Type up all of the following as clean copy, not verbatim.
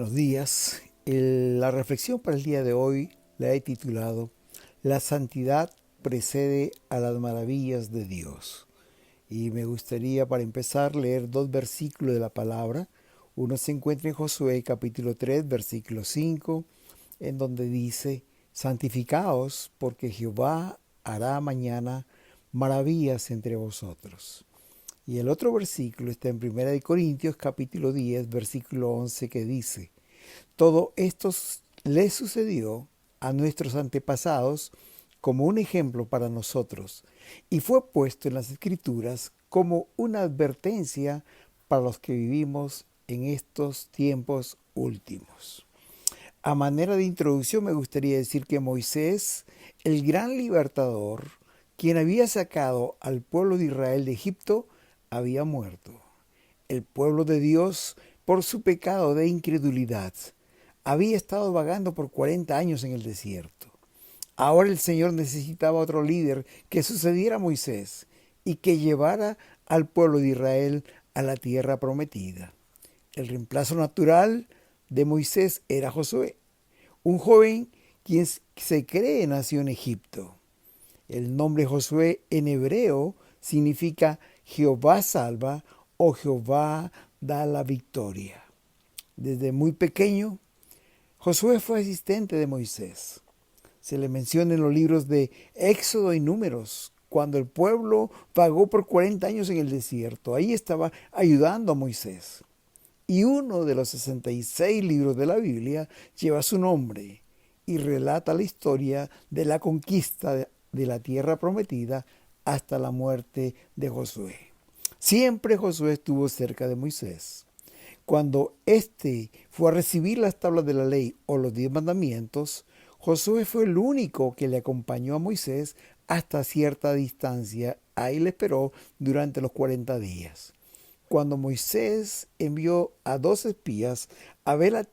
Buenos días. La reflexión para el día de hoy la he titulado La santidad precede a las maravillas de Dios. Y me gustaría para empezar leer dos versículos de la palabra. Uno se encuentra en Josué capítulo 3 versículo 5, en donde dice: Santificaos, porque Jehová hará mañana maravillas entre vosotros. Y el otro versículo está en 1 Corintios capítulo 10 versículo 11, que dice: Todo esto le sucedió a nuestros antepasados como un ejemplo para nosotros, y fue puesto en las Escrituras como una advertencia para los que vivimos en estos tiempos últimos. A manera de introducción me gustaría decir que Moisés, el gran libertador, quien había sacado al pueblo de Israel de Egipto, había muerto. El pueblo de Dios, por su pecado de incredulidad, había estado vagando por 40 años en el desierto. Ahora el Señor necesitaba otro líder que sucediera a Moisés y que llevara al pueblo de Israel a la tierra prometida. El reemplazo natural de Moisés era Josué, un joven quien se cree nació en Egipto. El nombre Josué en hebreo significa Jehová salva o Jehová da la victoria. Desde muy pequeño, Josué fue asistente de Moisés. Se le menciona en los libros de Éxodo y Números, cuando el pueblo vagó por 40 años en el desierto. Ahí estaba ayudando a Moisés. Y uno de los 66 libros de la Biblia lleva su nombre y relata la historia de la conquista de la tierra prometida hasta la muerte de Josué. Siempre Josué estuvo cerca de Moisés. Cuando éste fue a recibir las tablas de la ley o los 10 mandamientos, Josué fue el único que le acompañó a Moisés hasta cierta distancia. Ahí le esperó durante los 40 días. Cuando Moisés envió a 12 espías a ver la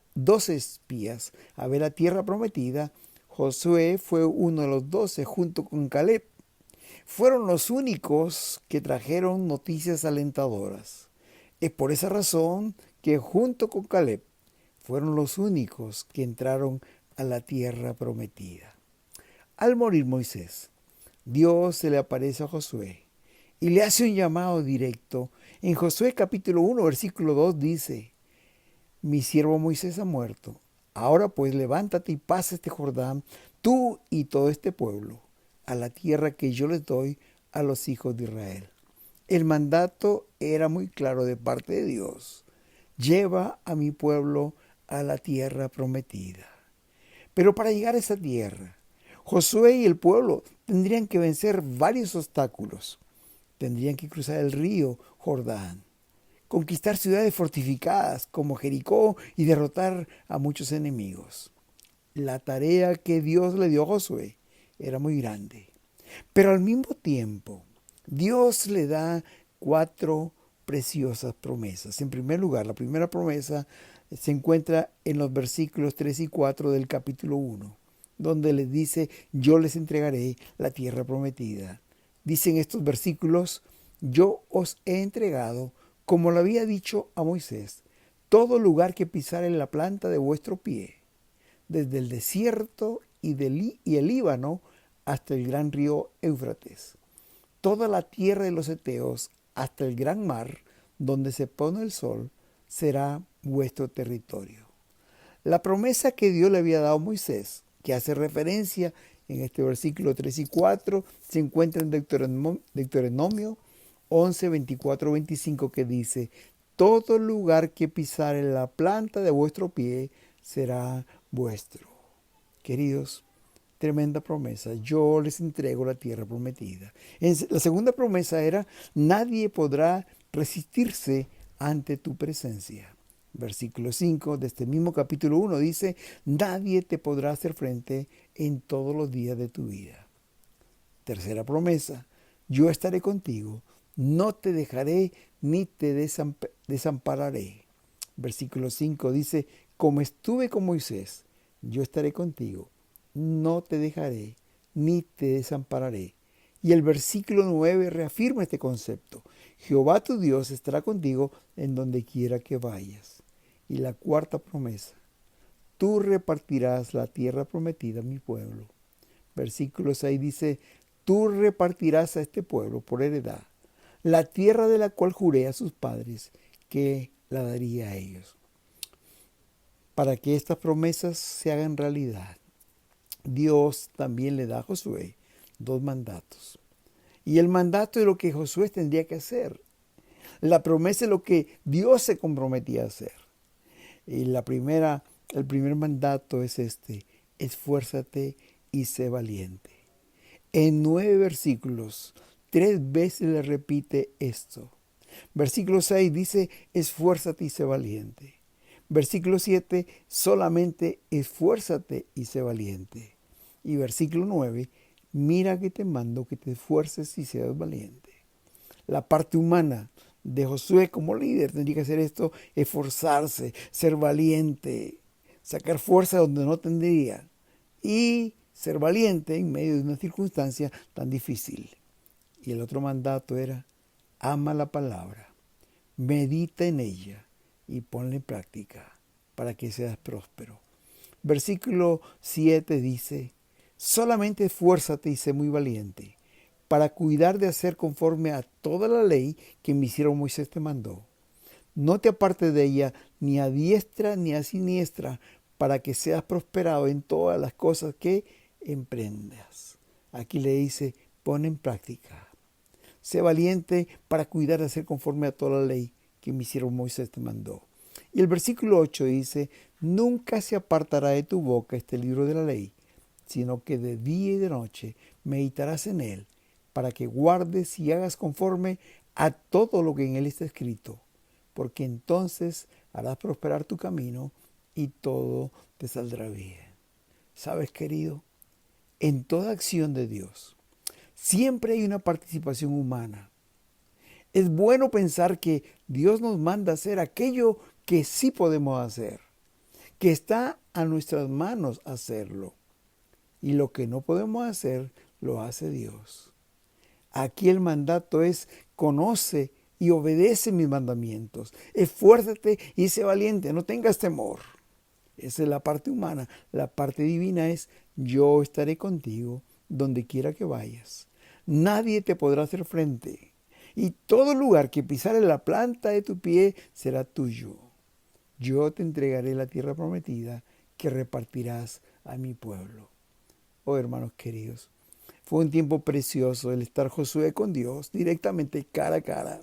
tierra prometida, Josué fue uno de los 12 junto con Caleb. Fueron los únicos que trajeron noticias alentadoras. Es por esa razón que junto con Caleb fueron los únicos que entraron a la tierra prometida. Al morir Moisés, Dios se le aparece a Josué y le hace un llamado directo. En Josué capítulo 1 versículo 2 dice: Mi siervo Moisés ha muerto. Ahora pues levántate y pasa este Jordán, tú y todo este pueblo, a la tierra que yo les doy a los hijos de Israel. El mandato era muy claro de parte de Dios: lleva a mi pueblo a la tierra prometida. Pero para llegar a esa tierra, Josué y el pueblo tendrían que vencer varios obstáculos. Tendrían que cruzar el río Jordán, conquistar ciudades fortificadas como Jericó y derrotar a muchos enemigos. La tarea que Dios le dio a Josué era muy grande. Pero al mismo tiempo, Dios le da 4 preciosas promesas. En primer lugar, la primera promesa se encuentra en los versículos 3 y 4 del capítulo 1, donde les dice: yo les entregaré la tierra prometida. Dicen estos versículos: yo os he entregado, como lo había dicho a Moisés, todo lugar que pisare la planta de vuestro pie, desde el desierto y el Líbano hasta el gran río Éufrates, toda la tierra de los heteos hasta el gran mar, donde se pone el sol, será vuestro territorio. La promesa que Dios le había dado a Moisés, que hace referencia en este versículo 3 y 4, se encuentra en Deuteronomio 11, 24, 25, que dice: todo lugar que pisare la planta de vuestro pie será vuestro. Queridos, tremenda promesa: yo les entrego la tierra prometida. La segunda promesa era: nadie podrá resistirse ante tu presencia. Versículo 5 de este mismo capítulo 1 dice: nadie te podrá hacer frente en todos los días de tu vida. Tercera promesa: yo estaré contigo, no te dejaré ni te desampararé. Versículo 5 dice: como estuve con Moisés, yo estaré contigo, no te dejaré ni te desampararé. Y el versículo 9 reafirma este concepto: Jehová tu Dios estará contigo en donde quiera que vayas. Y la cuarta promesa: tú repartirás la tierra prometida a mi pueblo. Versículo 6 dice, tú repartirás a este pueblo por heredad la tierra de la cual juré a sus padres que la daría a ellos. Para que estas promesas se hagan realidad, Dios también le da a Josué 2 mandatos. Y el mandato es lo que Josué tendría que hacer. La promesa es lo que Dios se comprometía a hacer. Y el primer mandato es este: esfuérzate y sé valiente. En 9 versículos, 3 veces le repite esto. Versículo 6 dice, esfuérzate y sé valiente. Versículo 7, solamente esfuérzate y sé valiente. Y versículo 9, mira que te mando que te esfuerces y seas valiente. La parte humana de Josué como líder tendría que hacer esto: esforzarse, ser valiente, sacar fuerza donde no tendría y ser valiente en medio de una circunstancia tan difícil. Y el otro mandato era: ama la palabra, medita en ella y ponla en práctica para que seas próspero. Versículo 7 dice, solamente esfuérzate y sé muy valiente para cuidar de hacer conforme a toda la ley que mi siervo Moisés te mandó. No te apartes de ella ni a diestra ni a siniestra, para que seas prosperado en todas las cosas que emprendas. Aquí le dice, pon en práctica. Sé valiente para cuidar de hacer conforme a toda la ley que mi siervo Moisés te mandó. Y el versículo 8 dice, nunca se apartará de tu boca este libro de la ley, sino que de día y de noche meditarás en él, para que guardes y hagas conforme a todo lo que en él está escrito, porque entonces harás prosperar tu camino y todo te saldrá bien. ¿Sabes, querido? En toda acción de Dios siempre hay una participación humana. Es bueno pensar que Dios nos manda a hacer aquello que sí podemos hacer, que está a nuestras manos hacerlo. Y lo que no podemos hacer, lo hace Dios. Aquí el mandato es: conoce y obedece mis mandamientos. Esfuérzate y sé valiente, no tengas temor. Esa es la parte humana. La parte divina es: yo estaré contigo donde quiera que vayas. Nadie te podrá hacer frente. Y todo lugar que pisare la planta de tu pie será tuyo. Yo te entregaré la tierra prometida que repartirás a mi pueblo. Oh, hermanos queridos, fue un tiempo precioso el estar Josué con Dios directamente cara a cara,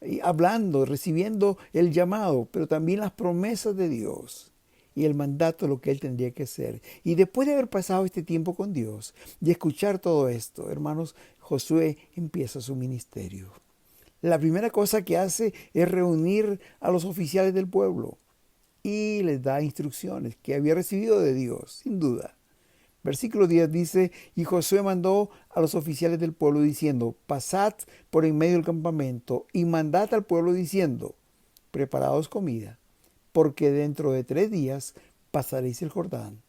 y hablando, recibiendo el llamado, pero también las promesas de Dios y el mandato, lo que él tendría que hacer. Y después de haber pasado este tiempo con Dios y escuchar todo esto, hermanos, Josué empieza su ministerio. La primera cosa que hace es reunir a los oficiales del pueblo y les da instrucciones que había recibido de Dios, sin duda. Versículo 10 dice, y Josué mandó a los oficiales del pueblo diciendo, pasad por en medio del campamento y mandad al pueblo diciendo, preparaos comida, porque dentro de 3 días pasaréis el Jordán,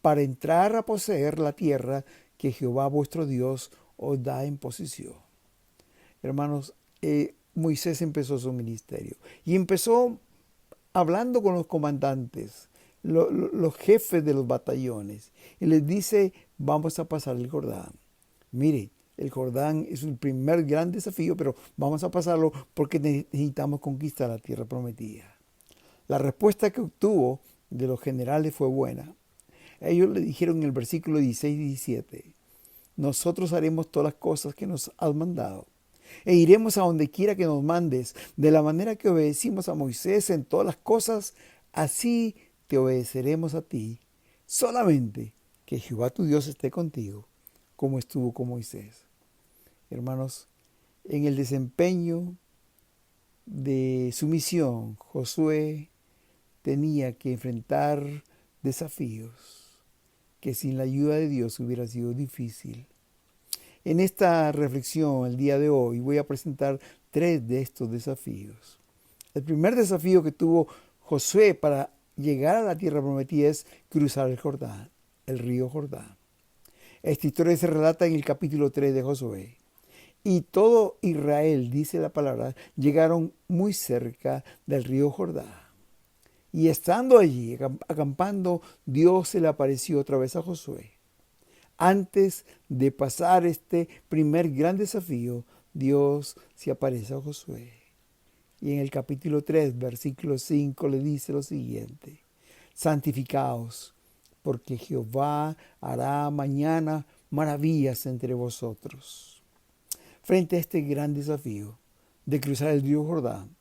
para entrar a poseer la tierra que Jehová vuestro Dios os da en posesión. Hermanos, Moisés empezó su ministerio y empezó hablando con los comandantes, los jefes de los batallones, y les dice, vamos a pasar el Jordán. Mire, el Jordán es el primer gran desafío, pero vamos a pasarlo porque necesitamos conquistar la tierra prometida. La respuesta que obtuvo de los generales fue buena. Ellos le dijeron en el versículo 16 y 17, nosotros haremos todas las cosas que nos has mandado, e iremos a donde quiera que nos mandes, de la manera que obedecimos a Moisés en todas las cosas, así te obedeceremos a ti. Solamente que Jehová tu Dios esté contigo, como estuvo con Moisés. Hermanos, en el desempeño de su misión, Josué tenía que enfrentar desafíos que sin la ayuda de Dios hubiera sido difícil. En esta reflexión, el día de hoy, voy a presentar 3 de estos desafíos. El primer desafío que tuvo Josué para llegar a la tierra prometida es cruzar el Jordán, el río Jordán. Esta historia se relata en el capítulo 3 de Josué. Y todo Israel, dice la palabra, llegaron muy cerca del río Jordán. Y estando allí, acampando, Dios se le apareció otra vez a Josué. Antes de pasar este primer gran desafío, Dios se aparece a Josué. Y en el capítulo 3, versículo 5, le dice lo siguiente: santificaos, porque Jehová hará mañana maravillas entre vosotros. Frente a este gran desafío de cruzar el río Jordán,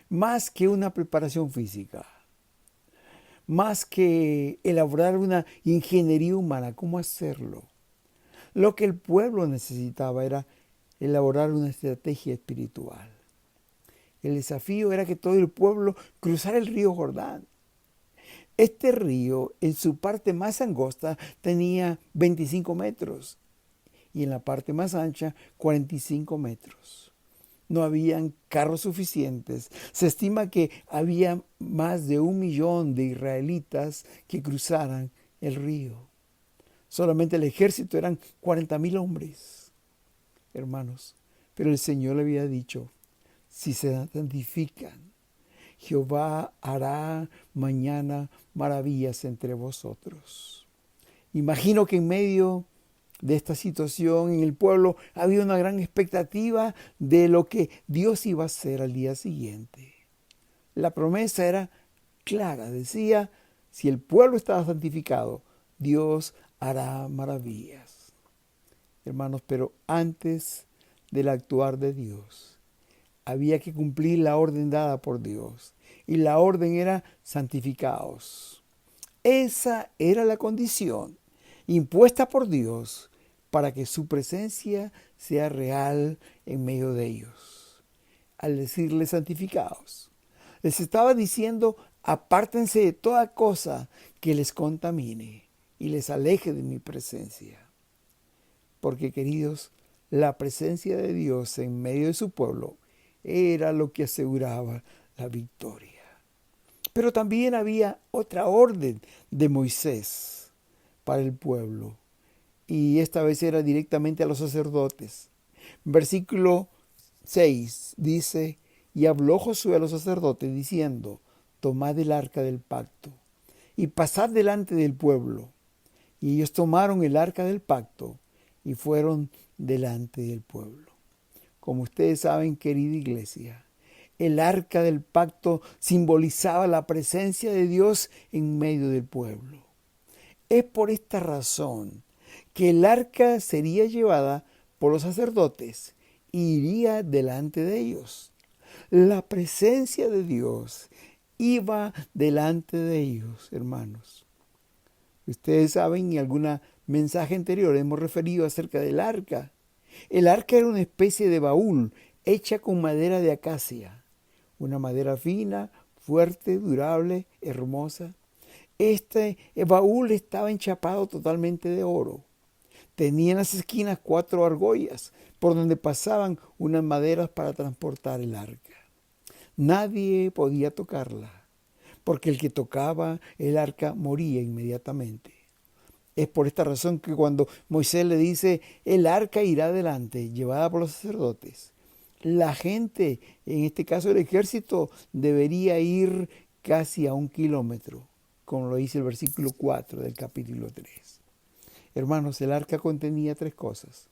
más que una preparación física, más que elaborar una ingeniería humana, ¿cómo hacerlo? Lo que el pueblo necesitaba era elaborar una estrategia espiritual. El desafío era que todo el pueblo cruzara el río Jordán. Este río, en su parte más angosta, tenía 25 metros y en la parte más ancha, 45 metros. No habían carros suficientes. Se estima que había más de 1 millón de israelitas que cruzaran el río. Solamente el ejército eran 40,000 hombres, hermanos. Pero el Señor le había dicho: si se santifican, Jehová hará mañana maravillas entre vosotros. Imagino que en medio de esta situación en el pueblo había una gran expectativa de lo que Dios iba a hacer al día siguiente. La promesa era clara, decía: si el pueblo estaba santificado, Dios hará maravillas. Hermanos, pero antes del actuar de Dios, había que cumplir la orden dada por Dios. Y la orden era: santificaos. Esa era la condición impuesta por Dios para que su presencia sea real en medio de ellos. Al decirles santificaos, les estaba diciendo: apártense de toda cosa que les contamine y les aleje de mi presencia. Porque, queridos, la presencia de Dios en medio de su pueblo era lo que aseguraba la victoria. Pero también había otra orden de Moisés para el pueblo, y esta vez era directamente a los sacerdotes. Versículo 6 dice: y habló Josué a los sacerdotes diciendo: tomad el arca del pacto y pasad delante del pueblo. Y ellos tomaron el arca del pacto y fueron delante del pueblo. Como ustedes saben, querida iglesia, el arca del pacto simbolizaba la presencia de Dios en medio del pueblo. Es por esta razón que el arca sería llevada por los sacerdotes e iría delante de ellos. La presencia de Dios iba delante de ellos, hermanos. Ustedes saben, en algún mensaje anterior hemos referido acerca del arca. El arca era una especie de baúl hecha con madera de acacia. Una madera fina, fuerte, durable, hermosa. Este baúl estaba enchapado totalmente de oro. Tenía en las esquinas 4 argollas por donde pasaban unas maderas para transportar el arca. Nadie podía tocarla, porque el que tocaba el arca moría inmediatamente. Es por esta razón que cuando Moisés le dice: el arca irá adelante, llevada por los sacerdotes, la gente, en este caso el ejército, debería ir casi a 1 kilómetro, como lo dice el versículo 4 del capítulo 3. Hermanos, el arca contenía 3 cosas,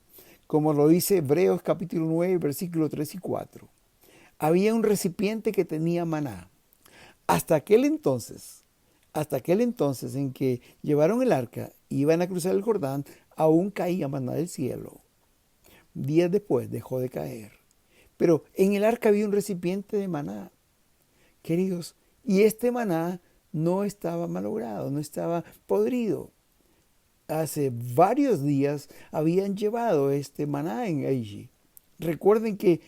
como lo dice Hebreos capítulo 9, versículos 3 y 4. Había un recipiente que tenía maná. Hasta aquel entonces en que llevaron el arca y iban a cruzar el Jordán, aún caía maná del cielo. Días después dejó de caer. Pero en el arca había un recipiente de maná, queridos, y este maná no estaba malogrado, no estaba podrido. Hace varios días habían llevado este maná en allí. Recuerden que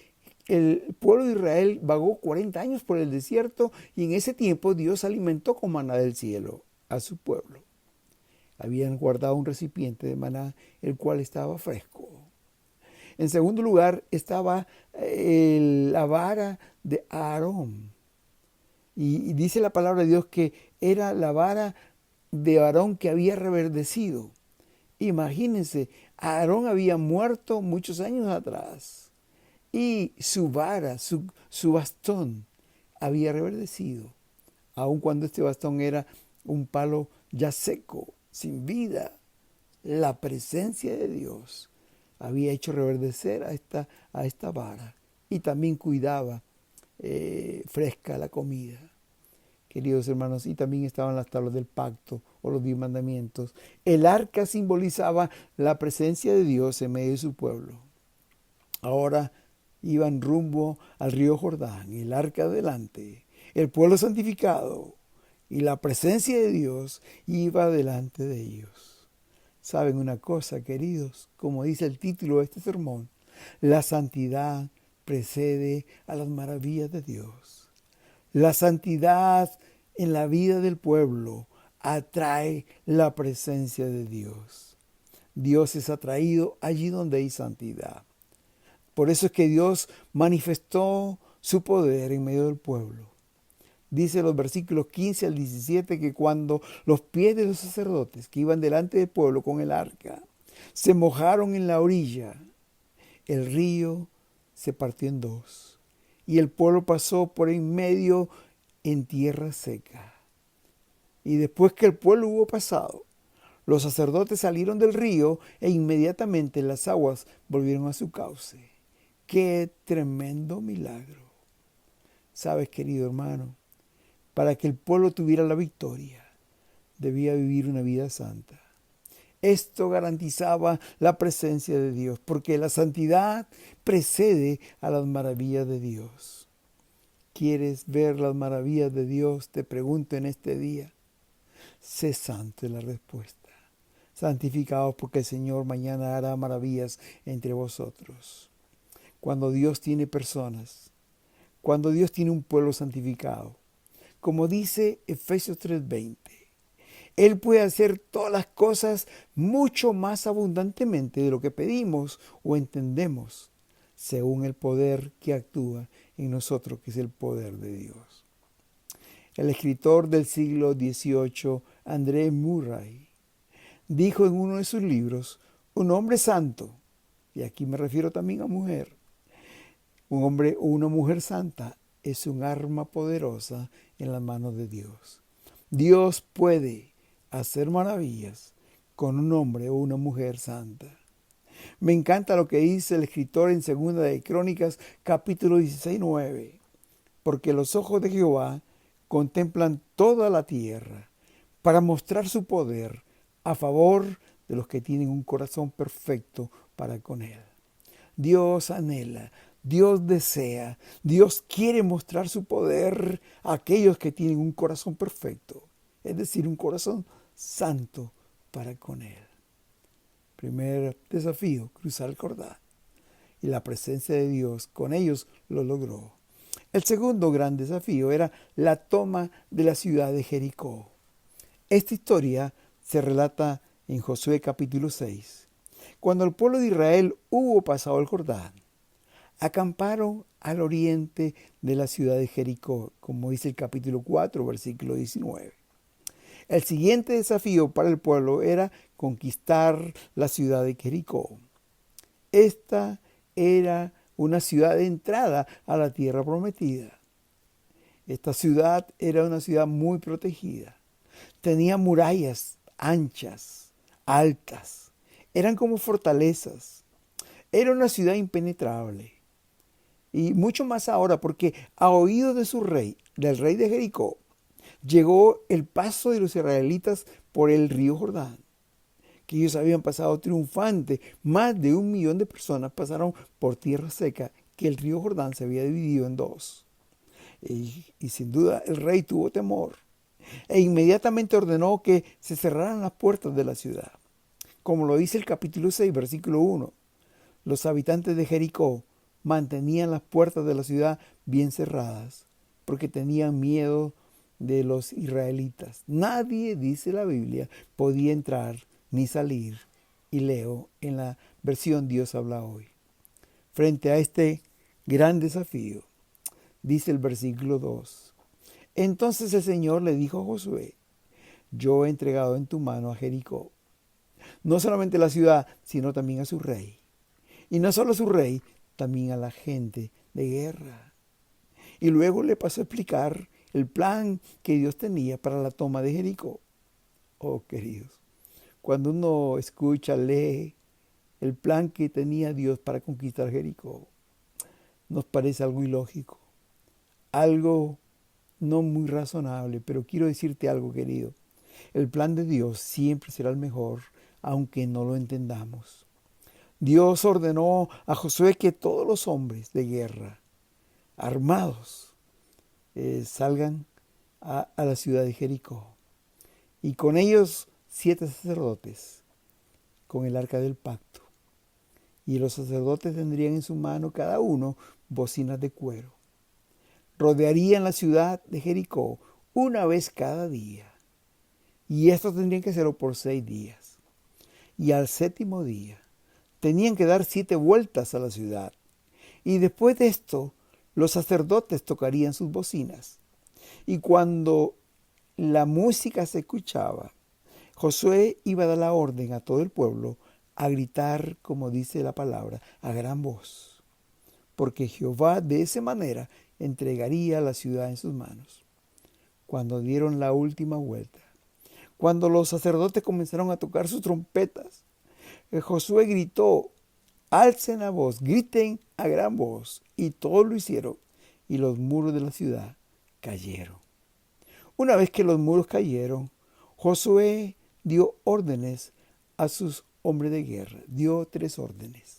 el pueblo de Israel vagó 40 años por el desierto y en ese tiempo Dios alimentó con maná del cielo a su pueblo. Habían guardado un recipiente de maná, el cual estaba fresco. En segundo lugar estaba la vara de Aarón. Y dice la palabra de Dios que era la vara de Aarón que había reverdecido. Imagínense, Aarón había muerto muchos años atrás y su vara, su bastón había reverdecido. aun cuando este bastón era un palo ya seco, sin vida. La presencia de Dios había hecho reverdecer a esta vara y también cuidaba fresca la comida. Queridos hermanos, y también estaban las tablas del pacto o los 10 mandamientos. El arca simbolizaba la presencia de Dios en medio de su pueblo. Ahora iban rumbo al río Jordán, el arca adelante, el pueblo santificado y la presencia de Dios iba delante de ellos. ¿Saben una cosa, queridos? Como dice el título de este sermón, la santidad precede a las maravillas de Dios. La santidad en la vida del pueblo atrae la presencia de Dios. Dios es atraído allí donde hay santidad. Por eso es que Dios manifestó su poder en medio del pueblo. Dice los versículos 15 al 17 que cuando los pies de los sacerdotes que iban delante del pueblo con el arca se mojaron en la orilla, el río se partió en dos y el pueblo pasó por en medio en tierra seca. Y después que el pueblo hubo pasado, los sacerdotes salieron del río e inmediatamente las aguas volvieron a su cauce. ¡Qué tremendo milagro! Sabes, querido hermano, para que el pueblo tuviera la victoria, debía vivir una vida santa. Esto garantizaba la presencia de Dios, porque la santidad precede a las maravillas de Dios. ¿Quieres ver las maravillas de Dios? Te pregunto en este día. Sé santo es la respuesta. Santificados porque el Señor mañana hará maravillas entre vosotros. Cuando Dios tiene personas, cuando Dios tiene un pueblo santificado, como dice Efesios 3:20, Él puede hacer todas las cosas mucho más abundantemente de lo que pedimos o entendemos, según el poder que actúa en nosotros, que es el poder de Dios. El escritor del siglo XVIII, André Murray, dijo en uno de sus libros, un hombre santo, y aquí me refiero también a mujer, un hombre o una mujer santa es un arma poderosa en las manos de Dios. Dios puede hacer maravillas con un hombre o una mujer santa. Me encanta lo que dice el escritor en Segunda de Crónicas, capítulo 16:9. Porque los ojos de Jehová contemplan toda la tierra para mostrar su poder a favor de los que tienen un corazón perfecto para con Él. Dios anhela, Dios desea, Dios quiere mostrar su poder a aquellos que tienen un corazón perfecto, es decir, un corazón santo para con Él. Primer desafío, cruzar el Jordán. Y la presencia de Dios con ellos lo logró. El segundo gran desafío era la toma de la ciudad de Jericó. Esta historia se relata en Josué capítulo 6. Cuando el pueblo de Israel hubo pasado el Jordán, acamparon al oriente de la ciudad de Jericó, como dice el capítulo 4, versículo 19. El siguiente desafío para el pueblo era conquistar la ciudad de Jericó. Esta era una ciudad de entrada a la tierra prometida. Esta ciudad era una ciudad muy protegida. Tenía murallas anchas, altas. Eran como fortalezas. Era una ciudad impenetrable. Y mucho más ahora, porque a oídos de su rey, del rey de Jericó, llegó el paso de los israelitas por el río Jordán, que ellos habían pasado triunfante. Más de 1 millón de personas pasaron por tierra seca, que el río Jordán se había dividido en dos. Y sin duda el rey tuvo temor e inmediatamente ordenó que se cerraran las puertas de la ciudad. Como lo dice el capítulo 6, versículo 1, los habitantes de Jericó mantenían las puertas de la ciudad bien cerradas porque tenían miedo de los israelitas. Nadie, dice la Biblia, podía entrar ni salir. Y leo en la versión Dios habla hoy. Frente a este gran desafío, dice el versículo 2. Entonces el Señor le dijo a Josué, yo he entregado en tu mano a Jericó, no solamente la ciudad, sino también a su rey. Y no solo a su rey, también a la gente de guerra. Y luego le pasó a explicar el plan que Dios tenía para la toma de Jericó. Oh, queridos, cuando uno escucha, lee el plan que tenía Dios para conquistar Jericó, nos parece algo ilógico, algo no muy razonable, pero quiero decirte algo, querido. El plan de Dios siempre será el mejor, aunque no lo entendamos. Dios ordenó a Josué que todos los hombres de guerra, armados, salgan a la ciudad de Jericó. Y con ellos 7 sacerdotes, con el arca del pacto. Y los sacerdotes tendrían en su mano cada uno bocinas de cuero. Rodearían la ciudad de Jericó una vez cada día. Y esto tendrían que hacerlo por 6 días. Y al 7º día tenían que dar 7 vueltas a la ciudad. Y después de esto, los sacerdotes tocarían sus bocinas. Y cuando la música se escuchaba, Josué iba a dar la orden a todo el pueblo a gritar, como dice la palabra, a gran voz, porque Jehová de esa manera entregaría la ciudad en sus manos. Cuando dieron la última vuelta, cuando los sacerdotes comenzaron a tocar sus trompetas, Josué gritó: alcen la voz, griten a gran voz. Y todos lo hicieron, y los muros de la ciudad cayeron. Una vez que los muros cayeron, Josué dio órdenes a sus hombres de guerra. Dio 3 órdenes.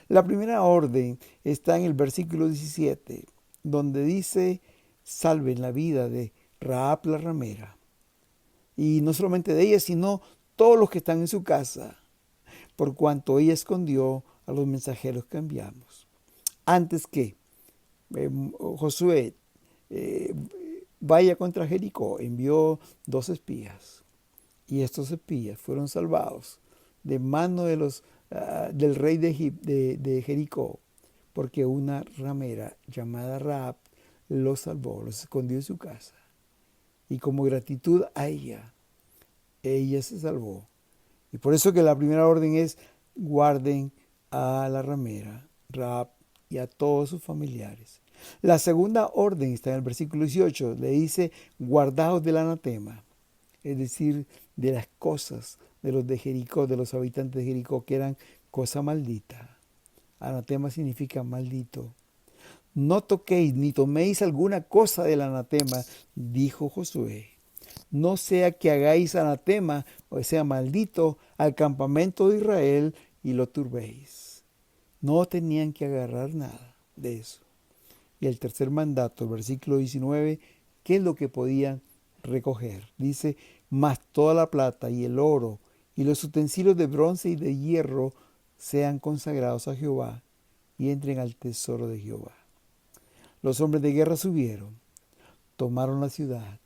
La primera orden está en el versículo 17, donde dice: salven la vida de Rahab la ramera. Y no solamente de ella, sino todos los que están en su casa, por cuanto ella escondió a los mensajeros que enviamos. Antes que Josué vaya contra Jericó, envió 2 espías. Y estos espías fueron salvados de mano del rey de Jericó, porque una ramera llamada Rahab los salvó, los escondió en su casa. Y como gratitud a ella se salvó. Y por eso que la primera orden es: guarden a la ramera Rahab y a todos sus familiares. La segunda orden está en el versículo 18. Le dice: guardaos del anatema, es decir, de las cosas de los de Jericó, de los habitantes de Jericó, que eran cosa maldita. Anatema significa maldito. No toquéis ni toméis alguna cosa del anatema, dijo Josué. No sea que hagáis anatema, o sea, maldito, al campamento de Israel y lo turbéis. No tenían que agarrar nada de eso. Y el tercer mandato, el versículo 19, ¿qué es lo que podían recoger? Dice: mas toda la plata y el oro y los utensilios de bronce y de hierro sean consagrados a Jehová y entren al tesoro de Jehová. Los hombres de guerra subieron, tomaron la ciudad,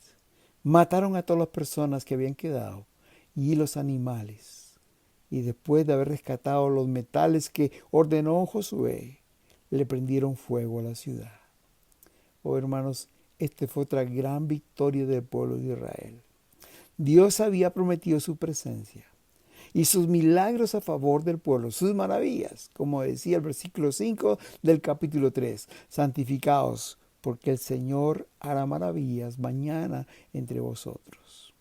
mataron a todas las personas que habían quedado y los animales. Y después de haber rescatado los metales que ordenó Josué, le prendieron fuego a la ciudad. Oh, hermanos, esta fue otra gran victoria del pueblo de Israel. Dios había prometido su presencia y sus milagros a favor del pueblo, sus maravillas, como decía el versículo 5 del capítulo 3. Santificaos, porque el Señor hará maravillas mañana entre vosotros.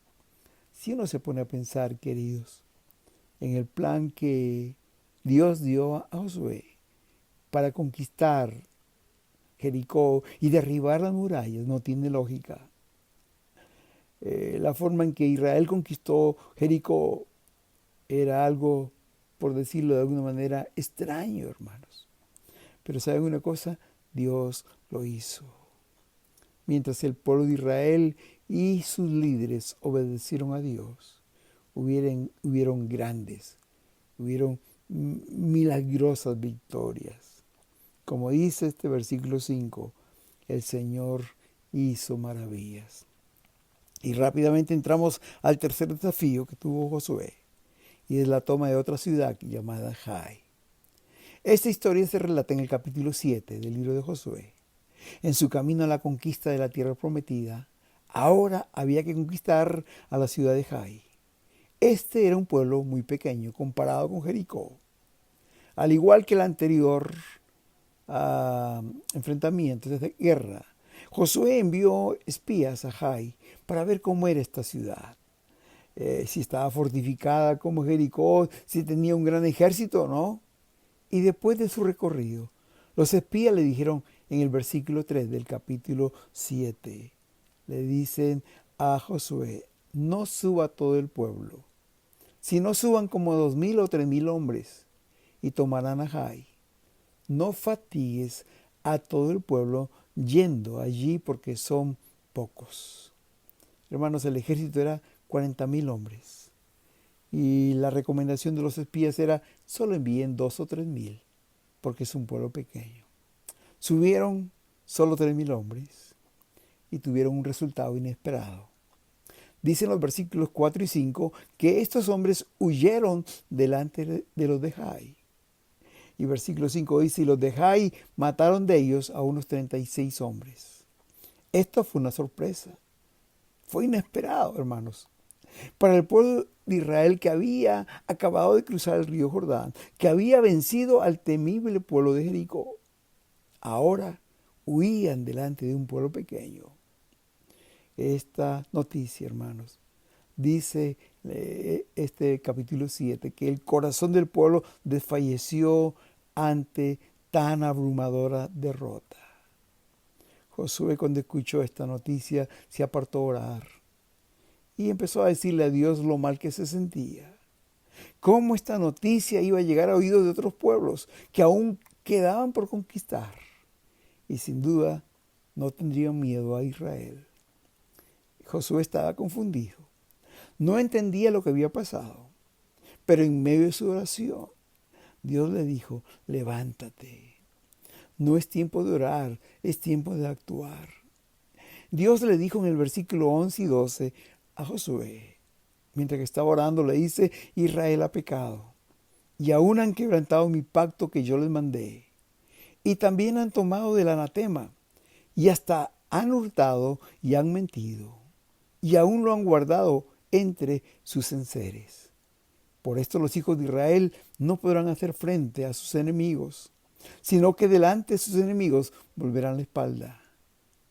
Si uno se pone a pensar, queridos, en el plan que Dios dio a Josué para conquistar Jericó y derribar las murallas, no tiene lógica. La forma en que Israel conquistó Jericó era algo, por decirlo de alguna manera, extraño, hermanos. Pero ¿saben una cosa? Dios lo hizo. Mientras el pueblo de Israel y sus líderes obedecieron a Dios, hubieron milagrosas victorias. Como dice este versículo 5, el Señor hizo maravillas. Y rápidamente entramos al tercer desafío que tuvo Josué, y es la toma de otra ciudad llamada Jai. Esta historia se relata en el capítulo 7 del libro de Josué. En su camino a la conquista de la tierra prometida, ahora había que conquistar a la ciudad de Jai. Este era un pueblo muy pequeño comparado con Jericó. Al igual que el anterior enfrentamiento de guerra, Josué envió espías a Jai para ver cómo era esta ciudad. Si estaba fortificada como Jericó, si tenía un gran ejército o no. Y después de su recorrido, los espías le dijeron en el versículo 3 del capítulo 7, le dicen a Josué: no suba todo el pueblo, sino suban como 2,000 o 3,000 hombres y tomarán a Jai. No fatigues a todo el pueblo yendo allí porque son pocos. Hermanos, el ejército era 40,000 hombres. Y la recomendación de los espías era: solo envíen 2 o 3,000, porque es un pueblo pequeño. Subieron solo 3,000 hombres y tuvieron un resultado inesperado. Dicen los versículos 4 y 5 que estos hombres huyeron delante de los de Jai. Y versículo 5 dice: y los de Jai mataron de ellos a unos 36 hombres. Esto fue una sorpresa. Fue inesperado, hermanos. Para el pueblo de Israel, que había acabado de cruzar el río Jordán, que había vencido al temible pueblo de Jericó, ahora huían delante de un pueblo pequeño. Esta noticia, hermanos, dice este capítulo 7, que el corazón del pueblo desfalleció ante tan abrumadora derrota. Josué, cuando escuchó esta noticia, se apartó a orar y empezó a decirle a Dios lo mal que se sentía. Cómo esta noticia iba a llegar a oídos de otros pueblos que aún quedaban por conquistar. Y sin duda no tendrían miedo a Israel. Josué estaba confundido. No entendía lo que había pasado. Pero en medio de su oración, Dios le dijo: levántate. No es tiempo de orar, es tiempo de actuar. Dios le dijo en el versículo 11 y 12 a Josué, mientras que estaba orando, le dice: Israel ha pecado y aún han quebrantado mi pacto que yo les mandé. Y también han tomado del anatema y hasta han hurtado y han mentido. Y aún lo han guardado entre sus enseres. Por esto los hijos de Israel no podrán hacer frente a sus enemigos, sino que delante de sus enemigos volverán la espalda,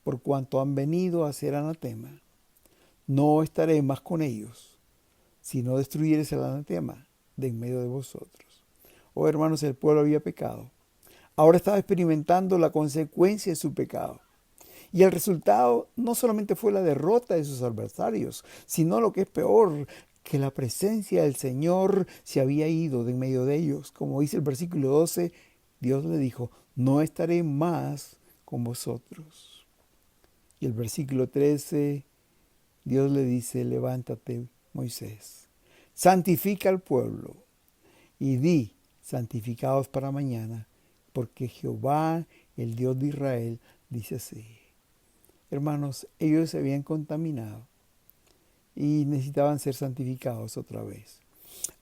por cuanto han venido a hacer anatema. No estaré más con ellos, si no destruyeres el anatema de en medio de vosotros. Oh, hermanos, el pueblo había pecado. Ahora estaba experimentando la consecuencia de su pecado. Y el resultado no solamente fue la derrota de sus adversarios, sino lo que es peor, que la presencia del Señor se había ido de en medio de ellos. Como dice el versículo 12, Dios le dijo: no estaré más con vosotros. Y el versículo 13, Dios le dice: levántate, Moisés, santifica al pueblo y di: santificaos para mañana, porque Jehová, el Dios de Israel, dice así. Hermanos, ellos se habían contaminado y necesitaban ser santificados otra vez.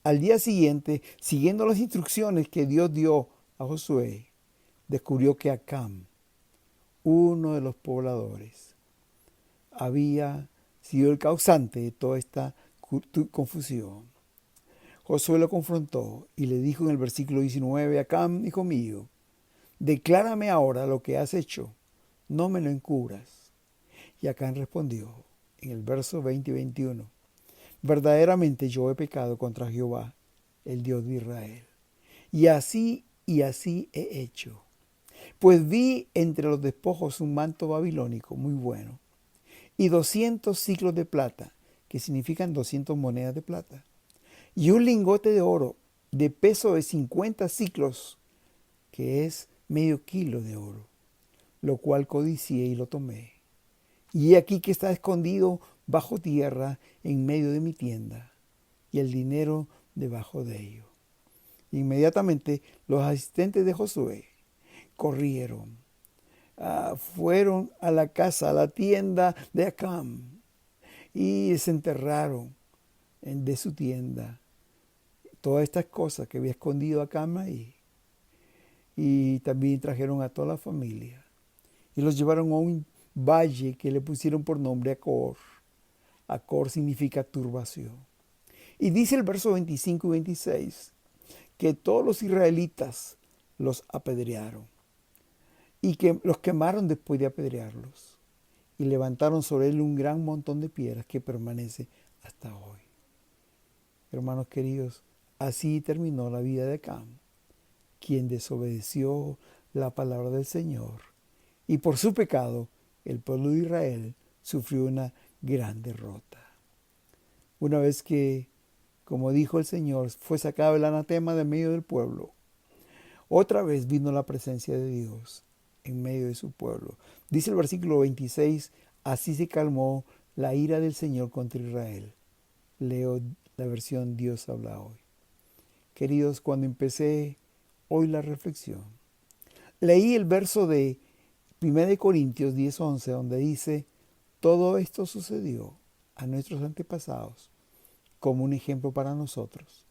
Al día siguiente, siguiendo las instrucciones que Dios dio a Josué, descubrió que Acán, uno de los pobladores, había sido el causante de toda esta confusión. Josué lo confrontó y le dijo en el versículo 19: Acán, hijo mío, declárame ahora lo que has hecho, no me lo encubras. Y Acán respondió en el verso 20 y 21: verdaderamente yo he pecado contra Jehová, el Dios de Israel. Y así he hecho. Pues vi entre los despojos un manto babilónico muy bueno y 200 siclos de plata, que significan 200 monedas de plata, y un lingote de oro de peso de 50 siclos, que es medio kilo de oro, lo cual codicié y lo tomé. Y he aquí que está escondido bajo tierra en medio de mi tienda, y el dinero debajo de ello. Inmediatamente los asistentes de Josué corrieron, fueron a la casa, a la tienda de Acán, y desenterraron de su tienda todas estas cosas que había escondido Acán ahí. Y también trajeron a toda la familia y los llevaron a un valle que le pusieron por nombre Acor. Acor significa turbación. Y dice el verso 25 y 26 que todos los israelitas los apedrearon y que los quemaron después de apedrearlos. y levantaron sobre él un gran montón de piedras que permanece hasta hoy. Hermanos queridos, así terminó la vida de Acán, quien desobedeció la palabra del Señor, y por su pecado el pueblo de Israel sufrió una gran derrota. Una vez que, como dijo el Señor, fue sacado el anatema de medio del pueblo, otra vez vino la presencia de Dios en medio de su pueblo. Dice el versículo 26, así se calmó la ira del Señor contra Israel. Leo la versión Dios habla hoy. Queridos, cuando empecé hoy la reflexión, leí el verso de 1 Corintios 10:11, donde dice, todo esto sucedió a nuestros antepasados como un ejemplo para nosotros.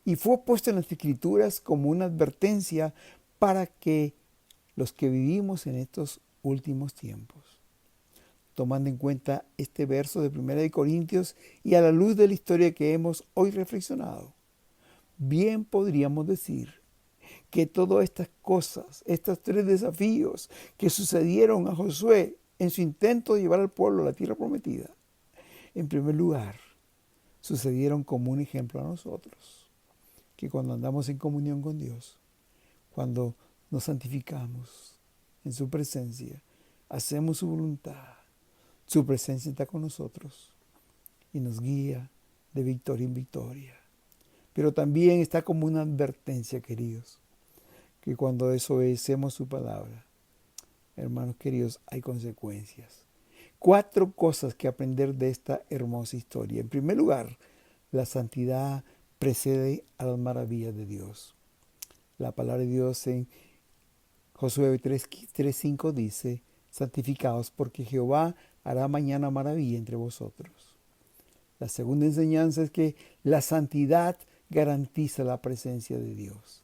Y fue puesto en las Escrituras como una advertencia para que los que vivimos en estos últimos tiempos, tomando en cuenta este verso de 1 Corintios y a la luz de la historia que hemos hoy reflexionado, bien podríamos decir que todas estas cosas, estos tres desafíos que sucedieron a Josué en su intento de llevar al pueblo a la tierra prometida, en primer lugar, sucedieron como un ejemplo a nosotros, que cuando andamos en comunión con Dios, cuando nos santificamos en su presencia, hacemos su voluntad, su presencia está con nosotros y nos guía de victoria en victoria. Pero también está como una advertencia, queridos, que cuando desobedecemos su palabra, hermanos queridos, hay consecuencias. 4 cosas que aprender de esta hermosa historia. En primer lugar, la santidad precede a las maravillas de Dios. La palabra de Dios en Josué 3:5 dice, santificaos porque Jehová hará mañana maravilla entre vosotros. La segunda enseñanza es que la santidad garantiza la presencia de Dios.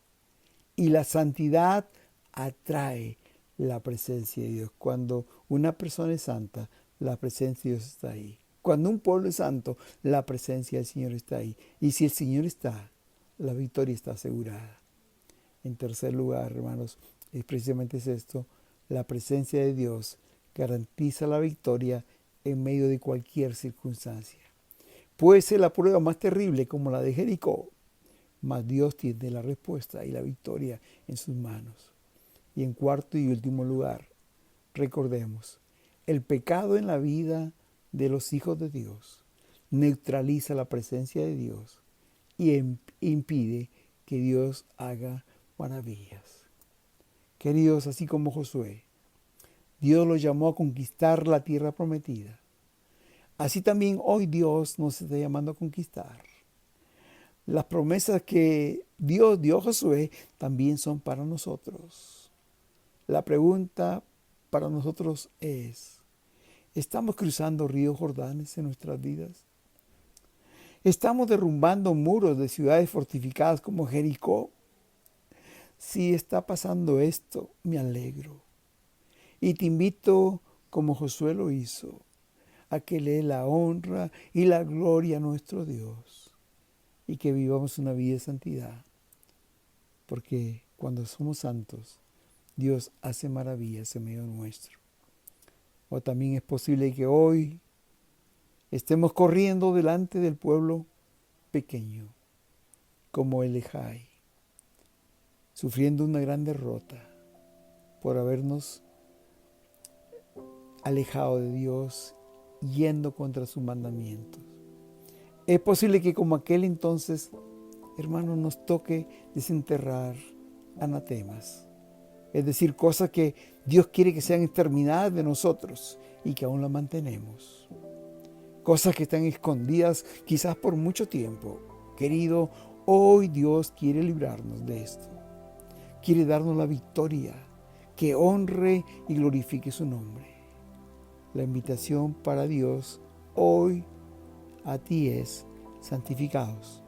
Y la santidad atrae la presencia de Dios. Cuando una persona es santa, la presencia de Dios está ahí. Cuando un pueblo es santo, la presencia del Señor está ahí. Y si el Señor está, la victoria está asegurada. En tercer lugar, hermanos, precisamente es esto, la presencia de Dios garantiza la victoria en medio de cualquier circunstancia. Puede ser la prueba más terrible como la de Jericó, mas Dios tiene la respuesta y la victoria en sus manos. Y en cuarto y último lugar, recordemos, el pecado en la vida de los hijos de Dios neutraliza la presencia de Dios y impide que Dios haga maravillas. Queridos, así como Josué, Dios los llamó a conquistar la tierra prometida. Así también hoy Dios nos está llamando a conquistar. Las promesas que Dios dio a Josué también son para nosotros. La pregunta para nosotros es, ¿estamos cruzando ríos Jordanes en nuestras vidas? ¿Estamos derrumbando muros de ciudades fortificadas como Jericó? Si está pasando esto, me alegro. Y te invito, como Josué lo hizo, a que le dé la honra y la gloria a nuestro Dios y que vivamos una vida de santidad. Porque cuando somos santos, Dios hace maravillas en medio nuestro. O también es posible que hoy estemos corriendo delante del pueblo pequeño, como el Ejai, sufriendo una gran derrota por habernos alejado de Dios, yendo contra sus mandamientos. Es posible que como aquel entonces, hermanos, nos toque desenterrar anatemas, es decir, cosas que Dios quiere que sean exterminadas de nosotros y que aún las mantenemos. Cosas que están escondidas quizás por mucho tiempo. Querido, hoy Dios quiere librarnos de esto. Quiere darnos la victoria, que honre y glorifique su nombre. La invitación para Dios hoy a ti es, santificaos,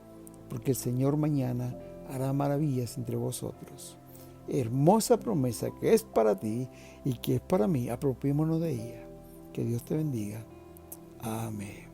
porque el Señor mañana hará maravillas entre vosotros. Hermosa promesa que es para ti y que es para mí. Apropiémonos de ella. Que Dios te bendiga. Amén.